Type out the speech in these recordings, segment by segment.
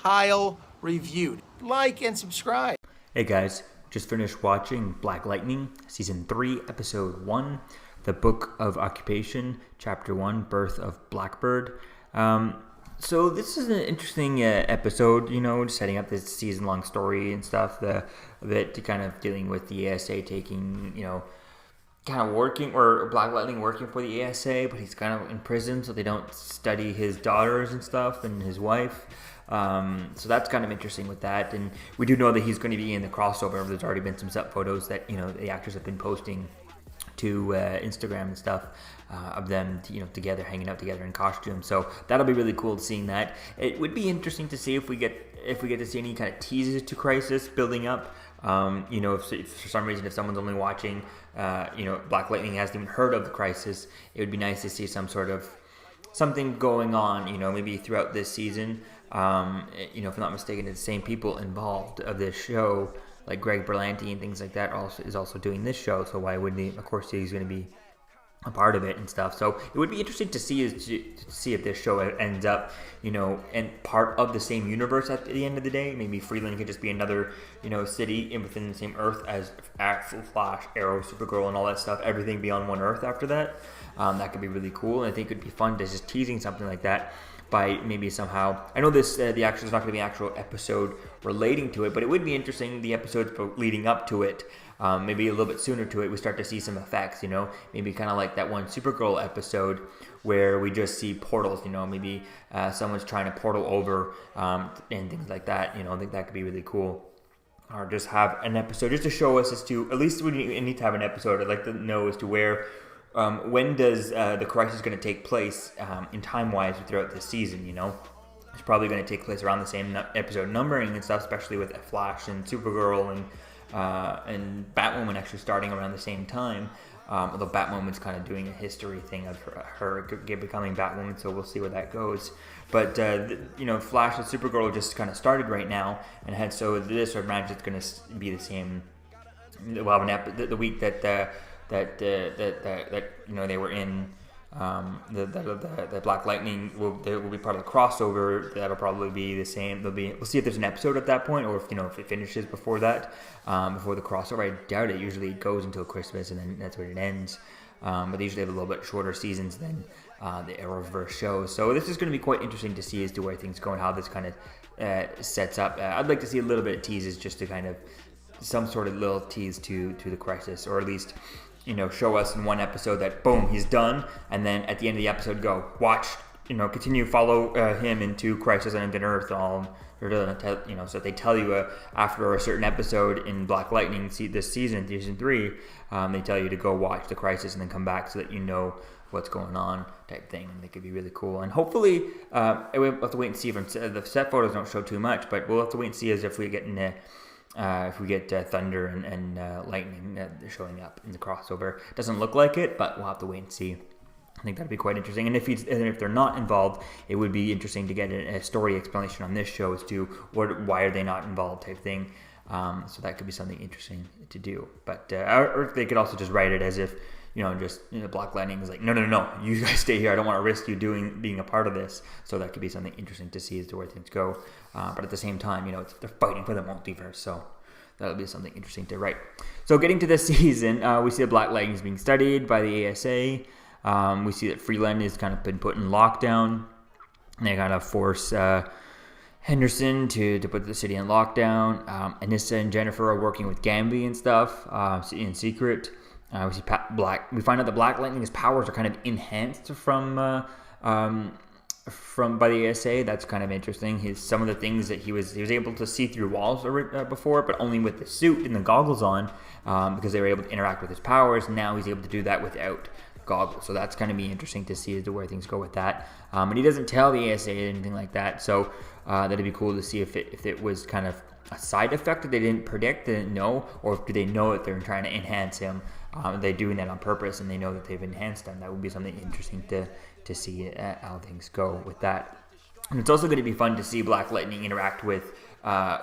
Kyle reviewed. Like and subscribe. Hey guys, just finished watching Black Lightning, Season 3, Episode 1, The Book of Occupation, Chapter 1, Birth of Blackbird. So this is an interesting episode, just setting up this season-long story and stuff, that kind of dealing with the ASA taking, kind of working, or Black Lightning working for the ASA, but he's kind of in prison, so they don't study his daughters and stuff, and his wife. So that's kind of interesting with that, and we do know that he's going to be in the crossover. There's already been some set photos that the actors have been posting to Instagram and stuff of them together, hanging out together in costume. So that'll be really cool seeing that. It would be interesting to see if we get to see any kind of teases to Crisis building up. If for some reason, if someone's only watching Black Lightning, hasn't even heard of the Crisis, it would be nice to see some sort of something going on, maybe throughout this season. If I'm not mistaken, it's the same people involved of this show, like Greg Berlanti and things like that is also doing this show, so why wouldn't he? Of course he's going to be a part of it and stuff. So it would be interesting to see if this show ends up, and part of the same universe at the end of the day. Maybe Freeland could just be another, city within the same Earth as Flash, Arrow, Supergirl, and all that stuff. Everything be on one Earth after that. That could be really cool, and I think it'd be fun to just teasing something like that by maybe somehow. I know this the actual is not going to be an actual episode relating to it, but it would be interesting the episodes leading up to it. Maybe a little bit sooner to it, we start to see some effects, maybe kind of like that one Supergirl episode where we just see portals, maybe someone's trying to portal over and things like that. I think that could be really cool. Or just have an episode just to show us as to, at least we need to have an episode. I'd like to know as to where, when does the Crisis going to take place in time-wise throughout this season, It's probably going to take place around the same episode numbering and stuff, especially with Flash and Supergirl and Batwoman actually starting around the same time. Although Batwoman's kind of doing a history thing of her becoming Batwoman, so we'll see where that goes. But Flash and Supergirl just kind of started right now, and so this I imagine it's going to be the same. We'll have the week that they were in. The Black Lightning will be part of the crossover. That'll probably be the same. We'll see if there's an episode at that point, or if it finishes before that, before the crossover. I doubt it. Usually it goes until Christmas, and then that's when it ends. But they usually have a little bit shorter seasons than the Arrowverse shows. So this is going to be quite interesting to see as to where things go and how this kind of sets up. I'd like to see a little bit of teases, just to kind of some sort of little tease to the Crisis, or at least show us in one episode that boom, he's done, and then at the end of the episode go watch, continue follow him into Crisis on Infinite Earth, so they tell you after a certain episode in Black Lightning this season 3, they tell you to go watch the Crisis and then come back so that you know what's going on, type thing. And they could be really cool, and hopefully we'll have to wait and see if the set photos don't show too much, but we'll have to wait and see as if we get Thunder and Lightning showing up in the crossover. Doesn't look like it, but we'll have to wait and see. I think that'd be quite interesting. And if they're not involved, it would be interesting to get a story explanation on this show as to why are they not involved, type thing. So that could be something interesting to do. But or they could also just write it as if Black Lightning is like, no, you guys stay here. I don't want to risk you being a part of this. So that could be something interesting to see as to where things go. But at the same time, they're fighting for the multiverse, so that'll be something interesting to write. So getting to this season, we see that Black Lightning is being studied by the ASA. We see that Freeland has kind of been put in lockdown. And they kind of force Henderson to put the city in lockdown. Anissa and Jennifer are working with Gamby and stuff in secret. We see we find out that Black Lightning's powers are kind of enhanced from by the ASA. That's kind of interesting. Some of the things that he was able to see through walls before, but only with the suit and the goggles on, because they were able to interact with his powers. Now he's able to do that without goggles. So that's going to be interesting to see as to where things go with that. And he doesn't tell the ASA anything like that. So that'd be cool to see if it was kind of a side effect that they didn't predict, they didn't know, or do they know that they're trying to enhance him? They're doing that on purpose, and they know that they've enhanced him. That would be something interesting to see how things go with that. And it's also going to be fun to see Black Lightning interact with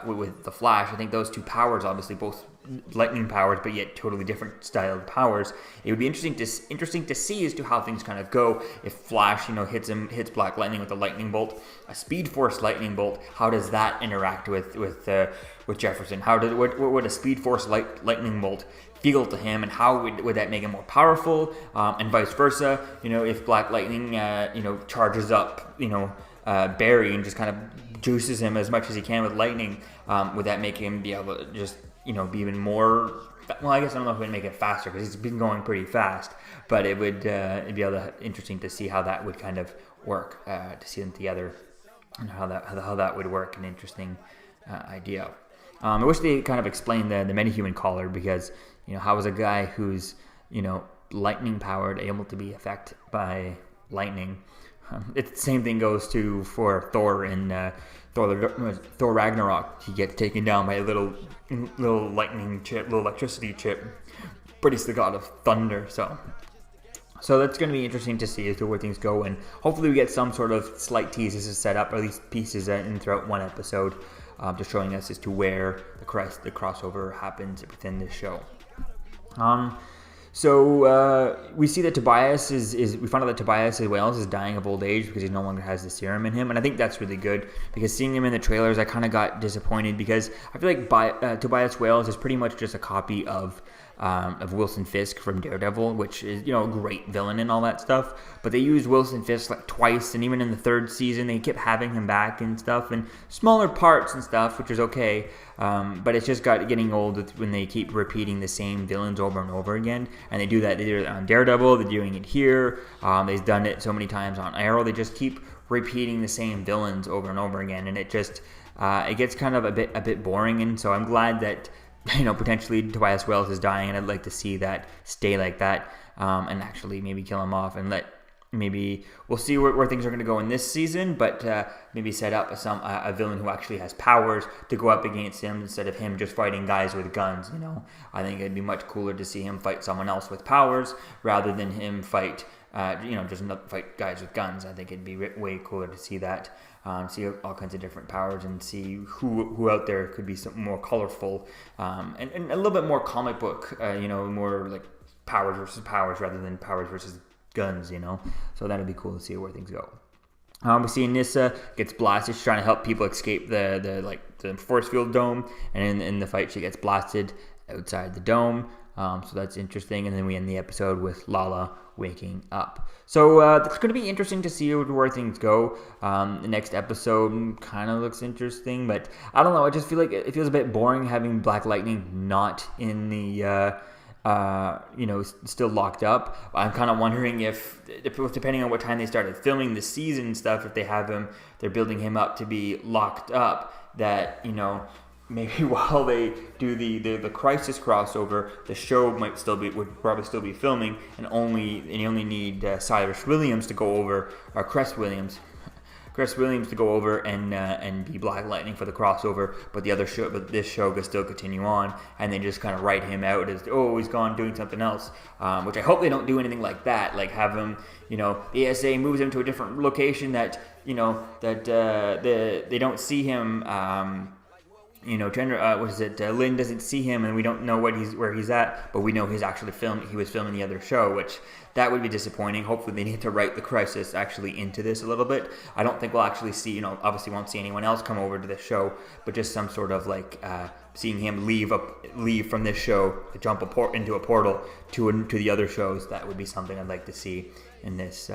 with the Flash. I think those two powers, obviously both lightning powers, but yet totally different styled powers. It would be interesting to see as to how things kind of go. If Flash, hits Black Lightning with a lightning bolt, a Speed Force lightning bolt, how does that interact with Jefferson? What would a Speed Force lightning bolt feel to him, and how would that make him more powerful? And vice versa. If Black Lightning, charges up, Barry and just kind of juices him as much as he can with lightning, would that make him be able to just be even more? Well, I guess I don't know if it would make it faster because he's been going pretty fast, but it'd be interesting to see how that would kind of work, to see them together and how that would work. An interesting idea. I wish they kind of explained the metahuman collar, because how is a guy who's lightning powered able to be affected by lightning? It's the same thing goes for Thor in Thor Ragnarok. He gets taken down by a little lightning chip, little electricity chip, but he's the god of thunder. So that's going to be interesting to see as to where things go, and hopefully we get some sort of slight teases to set up, or at least pieces in throughout one episode, just showing us as to where the crossover happens within this show. So we see that Tobias we found out that Tobias Wales is dying of old age because he no longer has the serum in him, and I think that's really good, because seeing him in the trailers, I kind of got disappointed, because I feel like Tobias Wales is pretty much just a copy of Wilson Fisk from Daredevil, which is a great villain and all that stuff. But they used Wilson Fisk like twice, and even in the third season they kept having him back and stuff, and smaller parts and stuff, which is okay. But it's just getting old when they keep repeating the same villains over and over again. And they do that. They did it on Daredevil. They're doing it here. They've done it so many times on Arrow. They just keep repeating the same villains over and over again, and it just it gets kind of a bit boring. And so I'm glad that potentially Tobias Wales is dying, and I'd like to see that stay like that, and actually maybe kill him off, and maybe we'll see where things are going to go in this season, but maybe set up a villain who actually has powers to go up against him, instead of him just fighting guys with guns. I think it'd be much cooler to see him fight someone else with powers rather than him fight just not fight guys with guns. I think it'd be way cooler to see that. See all kinds of different powers, and see who out there could be something more colorful, and a little bit more comic book, more like powers versus powers rather than powers versus guns, So that'd be cool to see where things go. We see Nissa gets blasted. She's trying to help people escape the force field dome, and in the fight she gets blasted outside the dome. So that's interesting. And then we end the episode with Lala waking up. So it's going to be interesting to see where things go. The next episode kind of looks interesting, but I don't know. I just feel like it feels a bit boring having Black Lightning not in the still locked up. I'm kind of wondering if, depending on what time they started filming the season and stuff, if they have him, they're building him up to be locked up, that, maybe while they do the Crisis crossover, the show would probably still be filming, and you only need Cyrus Williams to go over, or Cress Williams to go over and be Black Lightning for the crossover, but this show could still continue on, and they just kind of write him out as, he's gone doing something else, which I hope they don't do anything like that, like have him, the ASA moves him to a different location that they don't see him. Lynn doesn't see him, and we don't know where he's at, but we know he was filming the other show, which that would be disappointing. Hopefully they need to write the Crisis actually into this a little bit. I don't think we'll actually see, obviously won't see anyone else come over to this show, but just some sort of seeing him leave from this show, jump into a portal to the other shows. That would be something I'd like to see in this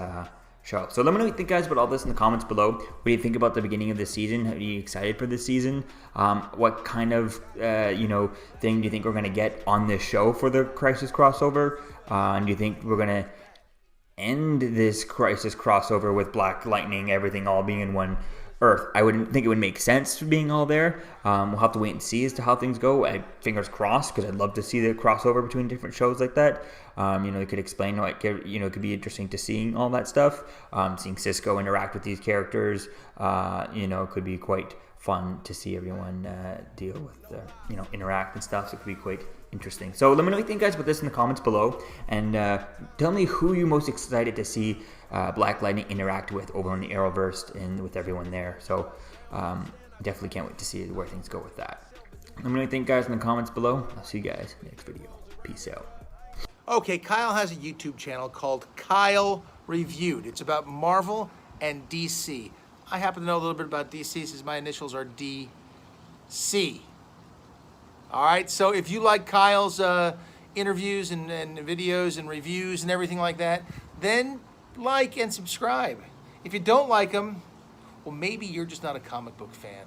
show. So let me know what you think, guys, about all this in the comments below. What do you think about the beginning of the season? Are you excited for this season? What kind of thing do you think we're going to get on this show for the Crisis crossover? And do you think we're going to end this Crisis crossover with Black Lightning, everything all being in one Earth? I wouldn't think it would make sense being all there. We'll have to wait and see as to how things go. Fingers crossed, because I'd love to see the crossover between different shows like that. They could explain, it could be interesting to seeing all that stuff. Seeing Cisco interact with these characters, could be quite fun to see everyone deal with, interact and stuff. So it could be quite interesting. So let me know what you think, guys, about this in the comments below, and tell me who you're most excited to see Black Lightning interact with over in the Arrowverse and with everyone there. So definitely can't wait to see where things go with that. Let me know what you think, guys, in the comments below. I'll see you guys in the next video. Peace out. Okay, Kyle has a YouTube channel called Kyle Reviewed. It's about Marvel and DC. I happen to know a little bit about DC since my initials are DC. All right, so if you like Kyle's interviews and videos and reviews and everything like that, then like and subscribe. If you don't like them, well, maybe you're just not a comic book fan.